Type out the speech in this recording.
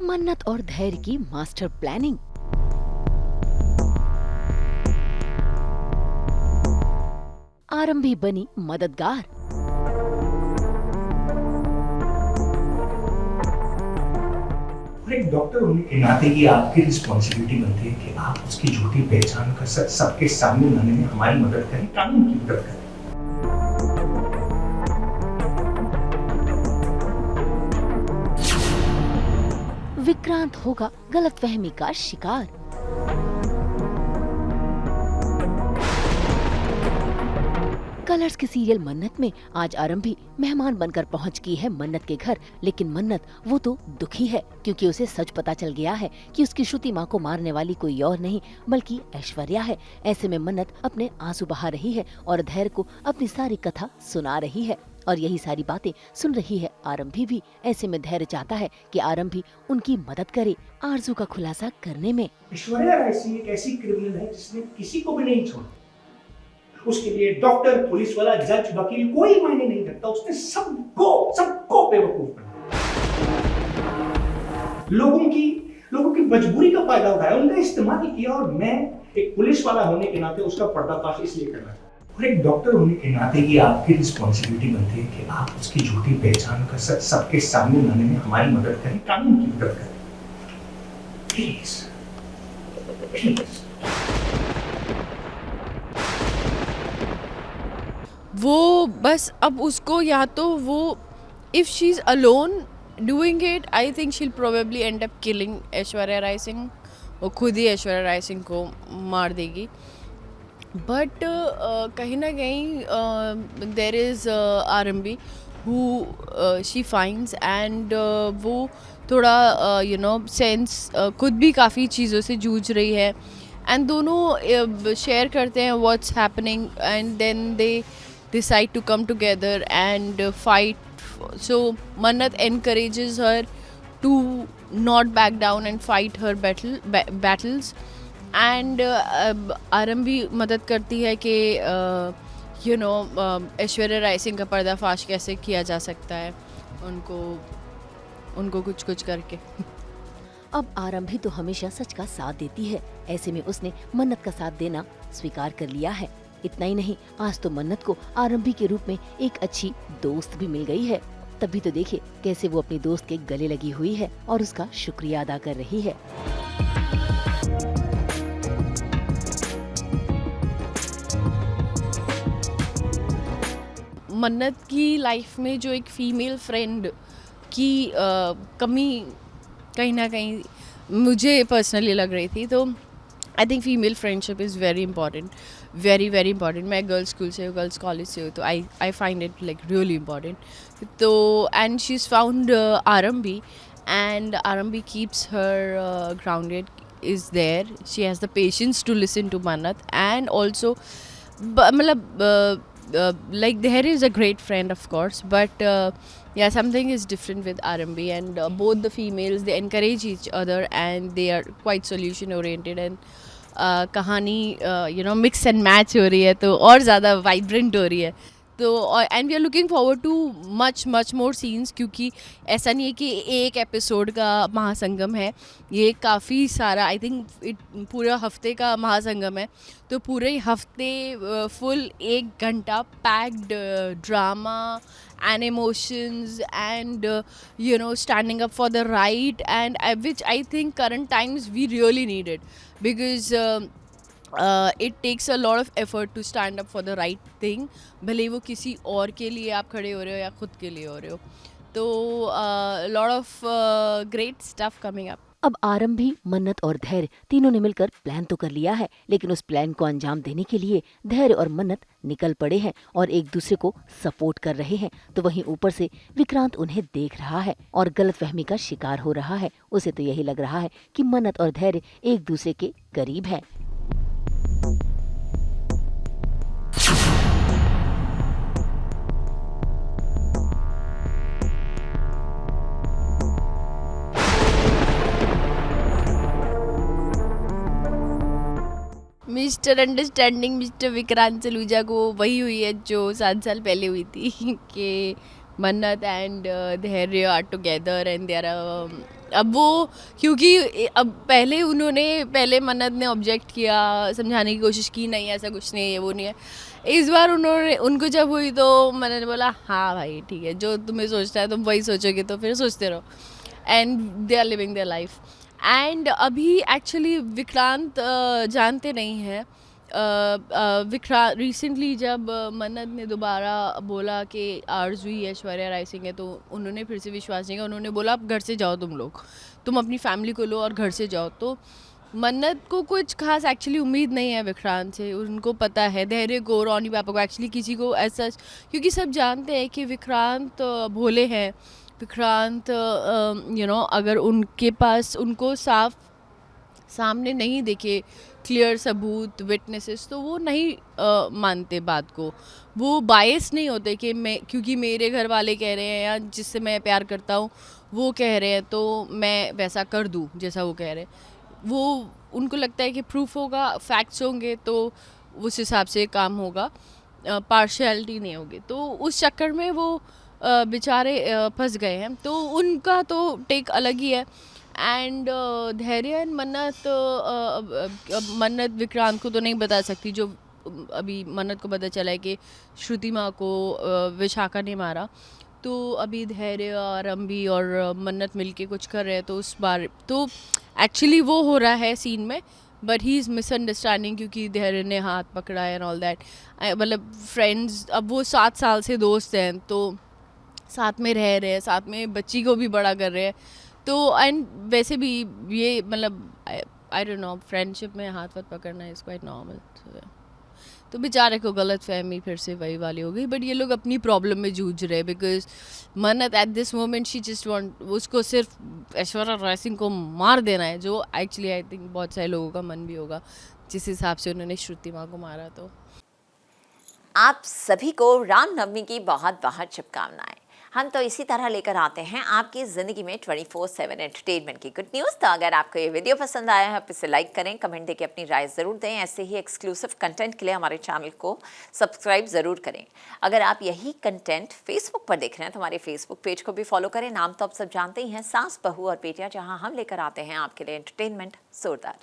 मन्नत और धैर्य की मास्टर प्लानिंग। आरंभी बनी मददगार। और एक डॉक्टर होने के नाते ये आपकी रिस्पॉन्सिबिलिटी बनती है कि आप उसकी झूठी पहचान का सच सबके सामने लाने में हमारी मदद करें, कानून की मदद करें। विक्रांत होगा गलतफहमी का शिकार। कलर्स के सीरियल मन्नत में आज आरंभी मेहमान बनकर पहुंच गई है मन्नत के घर। लेकिन मन्नत वो तो दुखी है क्योंकि उसे सच पता चल गया है कि उसकी श्रुति माँ को मारने वाली कोई और नहीं बल्कि ऐश्वर्या है। ऐसे में मन्नत अपने आंसू बहा रही है और धैर्य को अपनी सारी कथा सुना रही है और यही सारी बातें सुन रही है आरंभी भी। ऐसे में धैर्य चाहता है कि आरंभी उनकी मदद करे आरजू का खुलासा करने में। ऐश्वर्या राय सिंह एक ऐसी क्रिमिनल है जिसने किसी को भी नहीं छोड़ा। उसके लिए डॉक्टर, पुलिस वाला, जज, वकील कोई मायने नहीं रखता। उसने सबको बेवकूफ बना लोगों की मजबूरी का फायदा उठाया, उनका इस्तेमाल किया। और मैं एक पुलिस वाला होने के नाते उसका पर्दाफाश इसलिए करना चाहता हूं। और एक डॉक्टर होने के नाते ये आपकी रिस्पॉन्सिबिलिटी बनती है कि आप उसकी झूठी पहचान का सच सबके सामने लाने में हमारी मदद करें, कानून की मदद करें। Please please. वो बस अब उसको या तो वो if she is alone doing it, I think she will probably end up killing Aishwarya Rai Singh. वो खुद ही ऐश्वर्या राय सिंह को मार देगी। बट कहीं ना कहीं देर इज़ आरंभी हु शी फाइंड्स एंड वो थोड़ा सेंस खुद भी काफ़ी चीज़ों से जूझ रही है एंड दोनों शेयर करते हैं what's happening and then they decide to come together and fight. So Mannat encourages her to not back down and fight her battles and आरंभी मदद करती है कि ऐश्वर्या राय सिंह का पर्दाफाश कैसे किया जा सकता है उनको कुछ करके। अब आरंभी तो हमेशा सच का साथ देती है। ऐसे में उसने मन्नत का साथ देना स्वीकार कर लिया है। इतना ही नहीं, आज तो मन्नत को आरंभी के रूप में एक अच्छी दोस्त भी मिल गई है। तभी तो देखिए कैसे वो अपनी दोस्त के गले लगी हुई है और उसका शुक्रिया अदा कर रही है। मन्नत की लाइफ में जो एक फीमेल फ्रेंड की कमी कहीं ना कहीं मुझे पर्सनली लग रही थी, तो I think female friendship is very important, very very important. मैं गर्ल्स स्कूल से हूँ, गर्ल्स कॉलेज से हूँ, तो I find it like really important. तो and she is found Aarambhi and Aarambhi keeps her grounded, is there, she has the patience to listen to Mannat and also मतलब like there is a great friend of course, but yeah, something is different with Arambhi and both the females, they encourage each other and they are quite solution oriented and कहानी mix and match हो रही है तो और ज़्यादा vibrant हो रही है। तो and we are looking forward to much more scenes, क्योंकि ऐसा नहीं है कि एक एपिसोड का महासंगम है, ये काफ़ी सारा, आई थिंक पूरा हफ्ते का महासंगम है। तो पूरे हफ्ते फुल 1 घंटा packed drama and emotions and standing up for the right, and which I think current times we really need it, because it takes a lot of effort to stand up for the right thing, भले वो किसी और के लिए आप खड़े हो रहे हो या खुद के लिए हो रहे हो। तो lot of great stuff coming up. अब आरंभी, मन्नत और धैर्य तीनों ने मिलकर प्लान तो कर लिया है, लेकिन उस प्लान को अंजाम देने के लिए धैर्य और मन्नत निकल पड़े हैं और एक दूसरे को सपोर्ट कर रहे हैं। तो वहीं ऊपर से विक्रांत उन्हें देख रहा है और गलतफहमी का शिकार हो रहा है। उसे तो यही लग रहा है कि मन्नत और धैर्य एक दूसरे के करीब है। Mister understanding mister Vikrant Saluja को वही हुई है जो 7 साल पहले हुई थी कि Mannat and Dhairya are together and they are अब वो, क्योंकि अब पहले मन्नत ने ऑब्जेक्ट किया, समझाने की कोशिश की, नहीं ऐसा कुछ नहीं है, वो नहीं है। इस बार उनको जब हुई तो मैंने बोला हाँ भाई ठीक है, जो तुम्हें सोचना है तुम वही सोचोगे, तो फिर सोचते रहो। And they are living their life. And अभी एक्चुअली विक्रांत जानते नहीं हैं, विक्रांत रिसेंटली जब मन्नत ने दोबारा बोला कि आरजू ही ऐश्वर्या राय सिंह है, तो उन्होंने फिर से विश्वास नहीं किया। उन्होंने बोला आप घर से जाओ, तुम अपनी फैमिली को लो और घर से जाओ। तो मन्नत को कुछ खास एक्चुअली उम्मीद नहीं है विक्रांत से। उनको पता है, धैर्य को, रौनी पापा को, एक्चुअली किसी को ऐसा, क्योंकि सब जानते हैं कि विक्रांत भोले हैं। विक्रांत अगर उनके पास उनको साफ सामने नहीं देखे क्लियर सबूत, विटनेसेस, तो वो नहीं मानते बात को। वो बायस नहीं होते कि क्योंकि मेरे घर वाले कह रहे हैं या जिससे मैं प्यार करता हूँ वो कह रहे हैं तो मैं वैसा कर दूँ जैसा वो कह रहे हैं। वो उनको लगता है कि प्रूफ होगा, फैक्ट्स होंगे तो उस हिसाब से काम होगा, पार्शियलिटी नहीं होगी। तो उस चक्कर में वो बेचारे फंस गए हैं। तो उनका तो टेक अलग ही है। एंड धैर्य एंड मन्नत विक्रांत को तो नहीं बता सकती। जो अभी मन्नत को पता चला है कि श्रुति माँ को विशाखा ने मारा, तो अभी धैर्य और अम्बी और मन्नत मिलके कुछ कर रहे हैं। तो उस बार तो एक्चुअली वो हो रहा है सीन में, बट ही इज़ मिसअंडरस्टैंडिंग क्योंकि धैर्य ने हाथ पकड़ा है एंड ऑल दैट। मतलब फ्रेंड्स, अब वो 7 साल से दोस्त हैं, तो साथ में रह रहे हैं, साथ में बच्ची को भी बड़ा कर रहे हैं। तो एंड वैसे भी ये मतलब आई डोंट नो, फ्रेंडशिप में हाथ पकड़ना इज़ क्वाइट नॉर्मल। तो बेचारे को गलत फहमी फिर से वही वाली हो गई। बट ये लोग अपनी प्रॉब्लम में जूझ रहे हैं, बिकॉज मन्नत at this moment she just want, उसको सिर्फ ऐश्वर्या राय सिंह को मार देना है, जो एक्चुअली आई थिंक बहुत सारे लोगों का मन भी होगा जिस हिसाब से उन्होंने श्रुति माँ को मारा। तो आप सभी को रामनवमी की बहुत बहुत शुभकामनाएं। हम तो इसी तरह लेकर आते हैं आपकी ज़िंदगी में 24/7 एंटरटेनमेंट की गुड न्यूज़। तो अगर आपको ये वीडियो पसंद आया है, आप इसे लाइक करें, कमेंट देके अपनी राय ज़रूर दें। ऐसे ही एक्सक्लूसिव कंटेंट के लिए हमारे चैनल को सब्सक्राइब ज़रूर करें। अगर आप यही कंटेंट फेसबुक पर देख रहे हैं तो हमारे फेसबुक पेज को भी फॉलो करें। नाम तो आप सब जानते ही हैं, सास, बहू और बेटियाँ, जहाँ हम लेकर आते हैं आपके लिए एंटरटेनमेंट जोरदार।